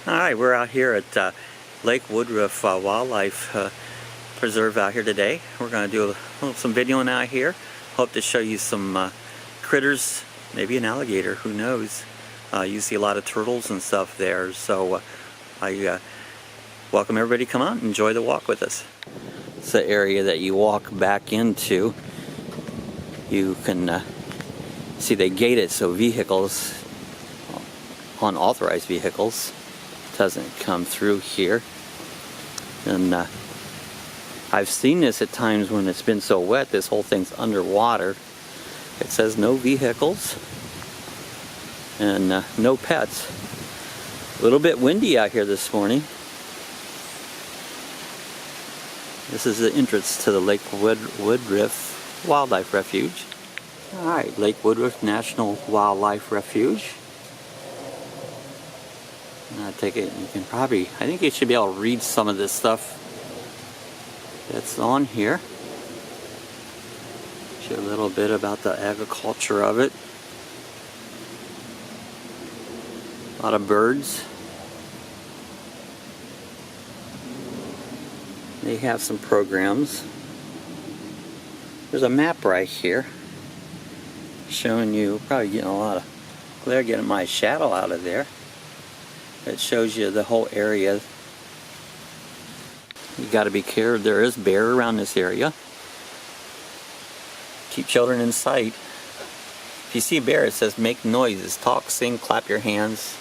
Alright, we're out here at Lake Woodruff Wildlife Preserve out here today. We're going to do some videoing out here. Hope to show you some critters, maybe an alligator, who knows. You see a lot of turtles and stuff there, so I welcome everybody to come out and enjoy the walk with us. It's the area that you walk back into. You can see they gate it so vehicles, unauthorized vehicles, doesn't come through here. And I've seen this at times when it's been so wet, this whole thing's underwater. It says no vehicles and no pets. A little bit windy out here this morning. This is the entrance to the Lake Woodruff Wildlife Refuge. Alright, Lake Woodruff National Wildlife Refuge. I take it you can probably, I think you should be able to read some of this stuff that's on here. Show a little bit about the agriculture of it. A lot of birds. They have some programs. There's a map right here showing you, probably getting a lot of glare, getting my shadow out of there. It shows you the whole area. You got to be careful. There is bear around this area. Keep children in sight. If you see a bear, it says make noises, talk, sing, clap your hands.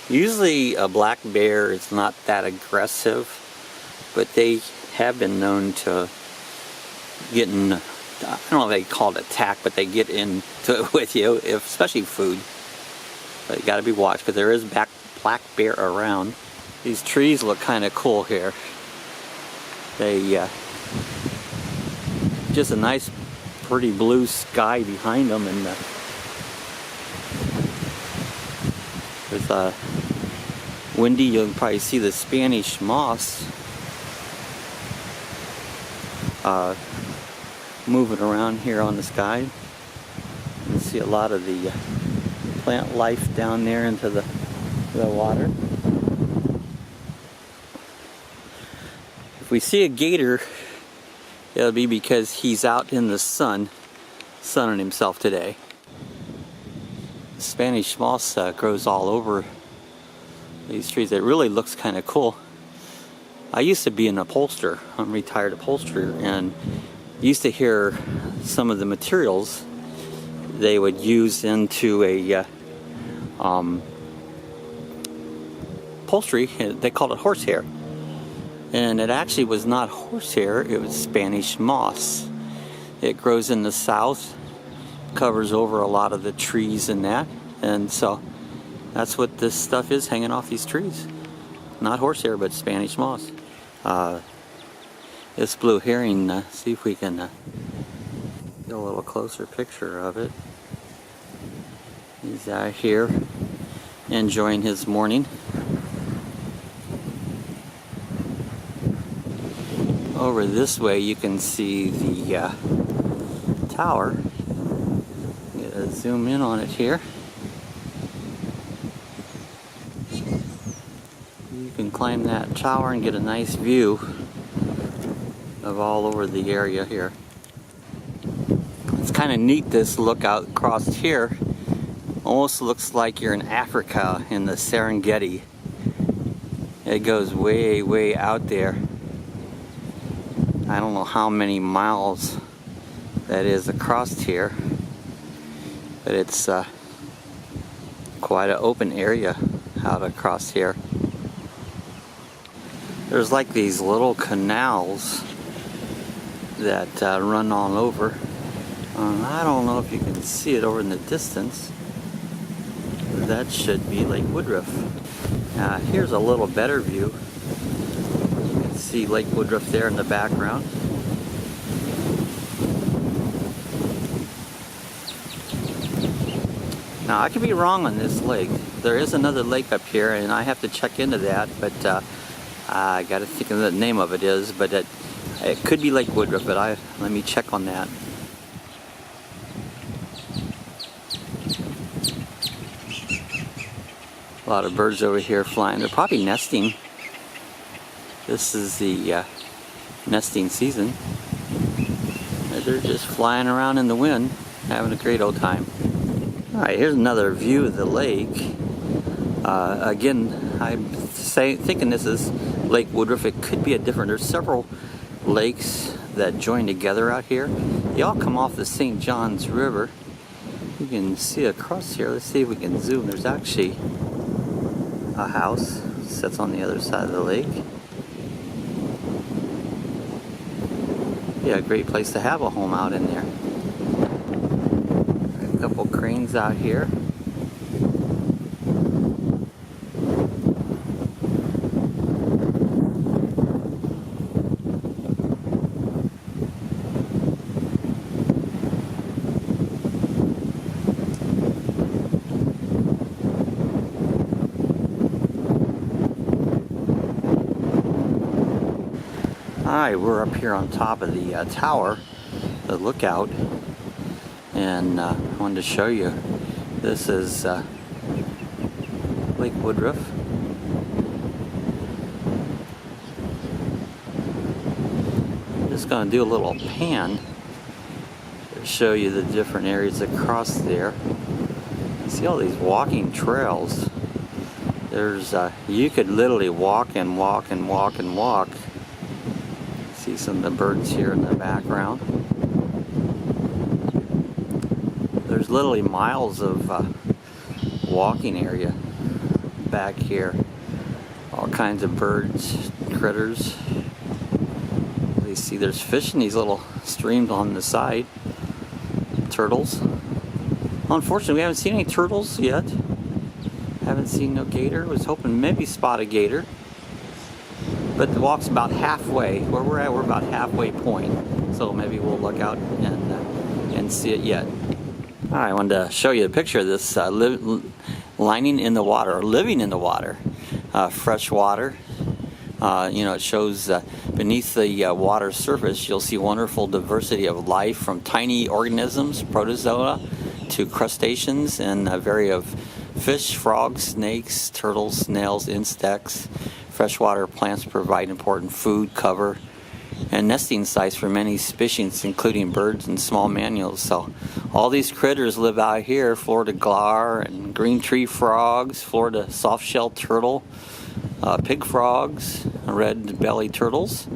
Usually a black bear is not that aggressive, but they have been known to get in, I don't know if they call it attack, but they get into it with you, especially food. But you got to be watched because there is black bear around. These trees look kind of cool here. They just a nice pretty blue sky behind them, and with windy, you'll probably see the Spanish moss moving around here on the sky. You can see a lot of the plant life down there into the water. If we see a gator, it'll be because he's out in the sun, sunning himself today. The Spanish moss grows all over these trees. It really looks kind of cool. I used to be an upholsterer. I'm a retired upholsterer, and used to hear some of the materials they would use into a upholstery. They called it horsehair, and it actually was not horsehair, it was Spanish moss. It grows in the south, covers over a lot of the trees and that, and so that's what this stuff is hanging off these trees. Not horsehair, but Spanish moss. This blue heron, see if we can get a little closer picture of it. He's out here enjoying his morning. Over this way you can see the tower. I'm gonna zoom in on it here. You can climb that tower and get a nice view of all over the area here. It's kind of neat, this look out across here. Almost looks like you're in Africa in the Serengeti. It goes way, way out there. I don't know how many miles that is across here, but it's quite an open area out across here. There's like these little canals that run all over. I don't know if you can see it over in the distance. That should be Lake Woodruff. Here's a little better view. You can see Lake Woodruff there in the background. Now I could be wrong on this lake. There is another lake up here, and I have to check into that, but I got to think of the name of it is, but it could be Lake Woodruff, but let me check on that. A lot of birds over here flying. They're probably nesting. This is the nesting season. They're just flying around in the wind, having a great old time. Alright, here's another view of the lake. Again, I'm thinking this is Lake Woodruff. It could be a different. There's several lakes that join together out here. They all come off the St. Johns River. You can see across here. Let's see if we can zoom. There's actually a house that sits on the other side of the lake. Yeah, a great place to have a home out in there. A couple cranes out here. Alright, we're up here on top of the tower, the lookout, and I wanted to show you. This is Lake Woodruff. I'm just going to do a little pan to show you the different areas across there. You see all these walking trails. There's you could literally walk and walk and walk and walk. See some of the birds here in the background. There's literally miles of walking area back here. All kinds of birds, critters. You see there's fish in these little streams on the side. Turtles. Unfortunately, we haven't seen any turtles yet. Haven't seen no gator. Was hoping maybe spot a gator. But the walk's about halfway. Where we're at, we're about halfway point. So maybe we'll look out and see it yet. Alright, I wanted to show you a picture of this lining in the water, or living in the water. Fresh water. It shows beneath the water surface, you'll see wonderful diversity of life, from tiny organisms, protozoa, to crustaceans, and a variety of fish, frogs, snakes, turtles, snails, insects. Freshwater plants provide important food, cover, and nesting sites for many species, including birds and small mammals. So all these critters live out here: Florida gar and green tree frogs, Florida soft-shelled turtle, pig frogs, red-bellied turtles,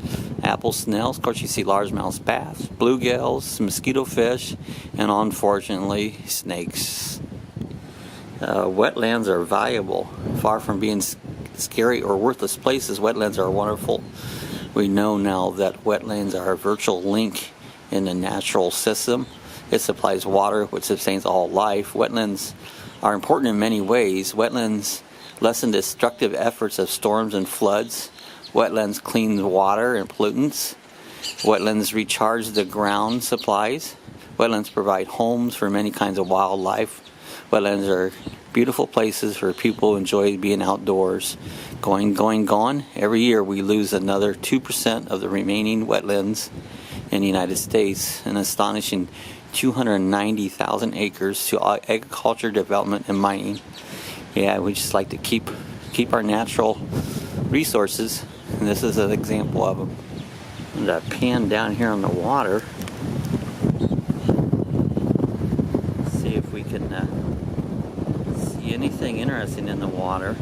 apple snails. Of course, you see largemouth bass, bluegills, mosquito fish, and unfortunately, snakes. Wetlands are valuable. Far from being scary or worthless places, wetlands are wonderful. We know now that wetlands are a virtual link in the natural system. It supplies water, which sustains all life. Wetlands are important in many ways. Wetlands lessen destructive efforts of storms and floods. Wetlands clean the water and pollutants. Wetlands recharge the ground supplies. Wetlands provide homes for many kinds of wildlife. Wetlands are beautiful places for people who enjoy being outdoors. Gone. Every year we lose another 2% of the remaining wetlands in the United States, an astonishing 290,000 acres to agriculture, development, and mining. Yeah, we just like to keep our natural resources, and this is an example of them. I'm going to pan down here on the water. See if we can see anything interesting in the water.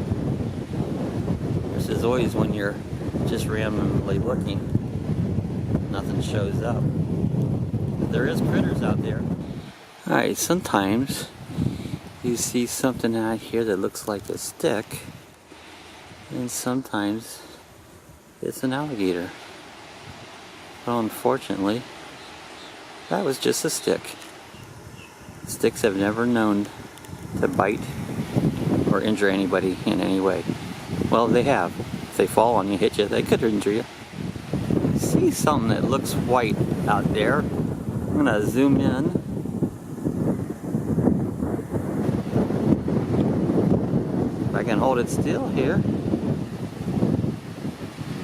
This is always when you're just randomly looking, nothing shows up. But there is critters out there. Alright, sometimes you see something out here that looks like a stick, and sometimes it's an alligator. Well, unfortunately, that was just a stick. Sticks have never known to bite or injure anybody in any way. Well, they have. If they fall on you, hit you, they could injure you. See something that looks white out there. I'm going to zoom in. If I can hold it still here.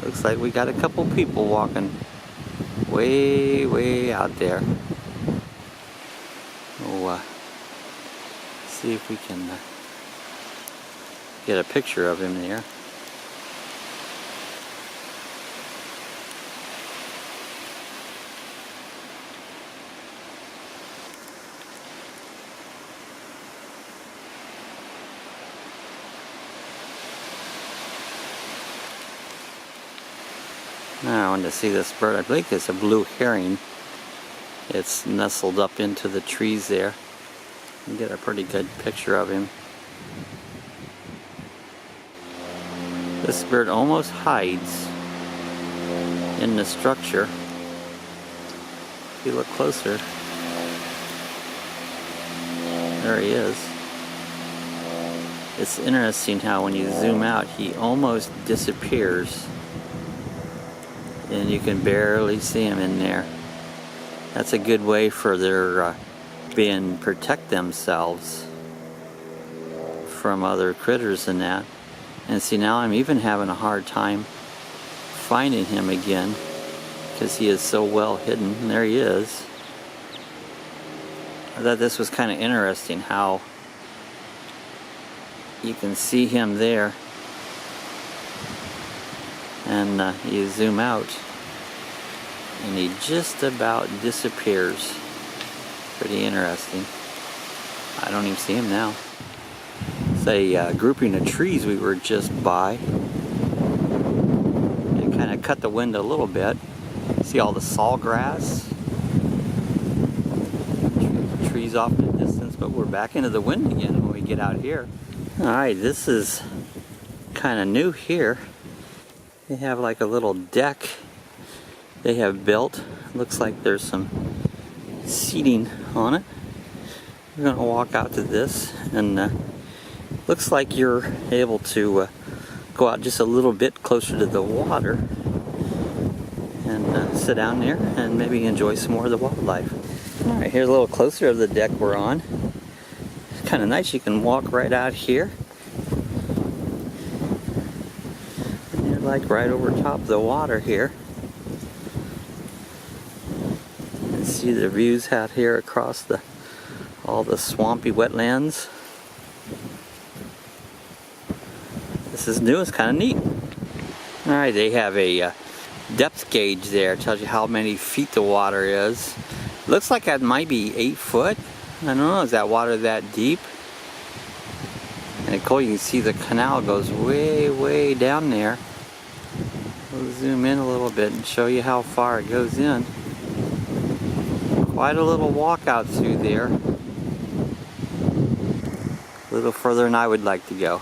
Looks like we got a couple people walking way out there. We'll see if we can get a picture of him there. Now I wanted to see this bird. I believe it's a blue heron. It's nestled up into the trees there. You get a pretty good picture of him. This bird almost hides in the structure. If you look closer, there he is. It's interesting how when you zoom out, he almost disappears. And you can barely see him in there. That's a good way for their protect themselves from other critters and that. And see, now I'm even having a hard time finding him again because he is so well hidden. And there he is. I thought this was kind of interesting how you can see him there. And you zoom out and he just about disappears. Pretty interesting. I don't even see him now. It's a grouping of trees we were just by. It kind of cut the wind a little bit. See all the sawgrass? Trees off in the distance, but we're back into the wind again when we get out here. Alright, this is kind of new here. They have like a little deck they have built. Looks like there's some seating on it. We're going to walk out to this, and looks like you're able to go out just a little bit closer to the water and sit down there and maybe enjoy some more of the wildlife. Alright, here's a little closer of the deck we're on. It's kind of nice. You can walk right out here. Like right over top of the water here. And see the views out here across all the swampy wetlands. This is new, it's kind of neat. Alright, they have a depth gauge there. It tells you how many feet the water is. Looks like that might be 8 foot. I don't know, is that water that deep? And cool, you can see the canal goes way, way down there. We'll zoom in a little bit and show you how far it goes in. Quite a little walk out through there. A little further than I would like to go.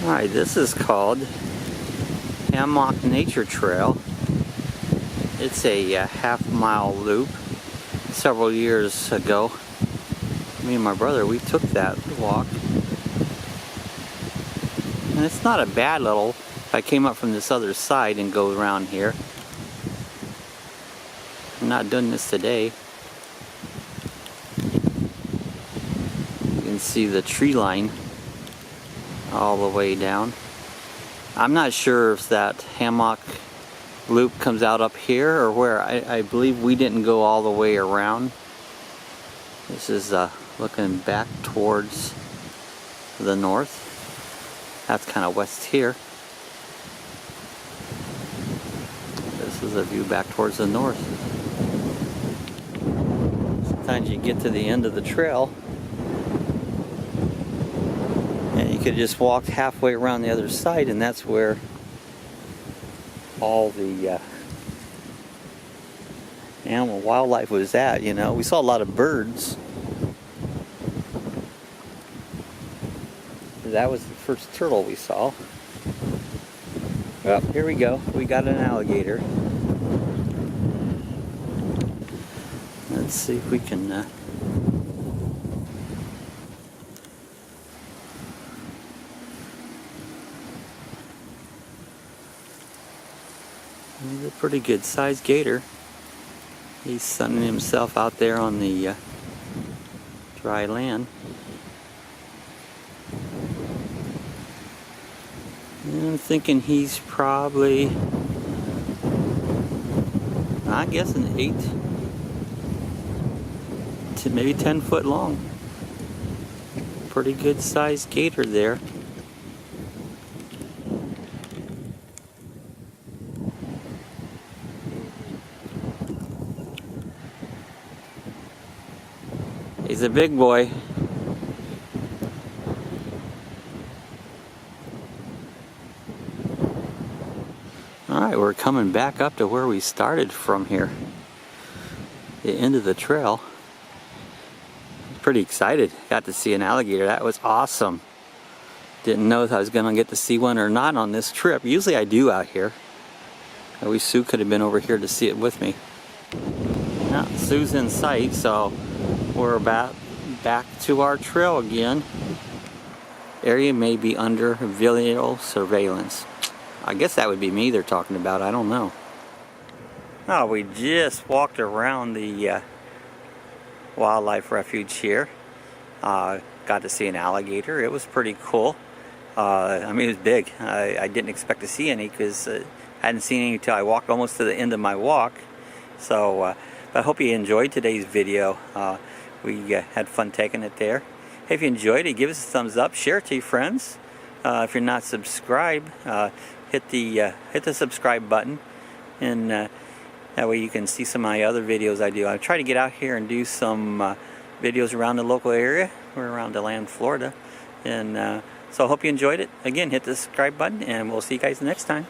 Alright, this is called Hammock Nature Trail. It's a half-mile loop. Several years ago, me and my brother, we took that walk. And it's not a bad little, if I came up from this other side and go around here. I'm not doing this today. You can see the tree line all the way down. I'm not sure if that hammock loop comes out up here or where. I believe we didn't go all the way around. This is looking back towards the north. That's kind of west here. This is a view back towards the north. Sometimes you get to the end of the trail and you could just walk halfway around the other side, and that's where all the animal wildlife was at. You know, we saw a lot of birds. That was the first turtle we saw. Well, here we go. We got an alligator. Let's see if we can he's a pretty good sized gator. He's sunning himself out there on the dry land. And I'm thinking he's probably, I guess, an 8 to maybe 10 foot long. pretty good sized gator there. He's a big boy. Alright, we're coming back up to where we started from here. The end of the trail. Pretty excited. Got to see an alligator. That was awesome. Didn't know if I was going to get to see one or not on this trip. Usually I do out here. I wish Sue could have been over here to see it with me. Now, Sue's in sight, so we're about back to our trail again. Area may be under video surveillance. I guess that would be me they're talking about. I don't know. Oh, we just walked around the wildlife refuge here. Got to see an alligator. It was pretty cool. I mean, it was big. I didn't expect to see any because I hadn't seen any until I walked almost to the end of my walk. So, but I hope you enjoyed today's video. We had fun taking it there. Hey, if you enjoyed it, give us a thumbs up. Share it to your friends. If you're not subscribed, hit the subscribe button, and that way you can see some of my other videos I do. I try to get out here and do some videos around the local area. We're around DeLand, Florida, and so I hope you enjoyed it. Again, hit the subscribe button, and we'll see you guys next time.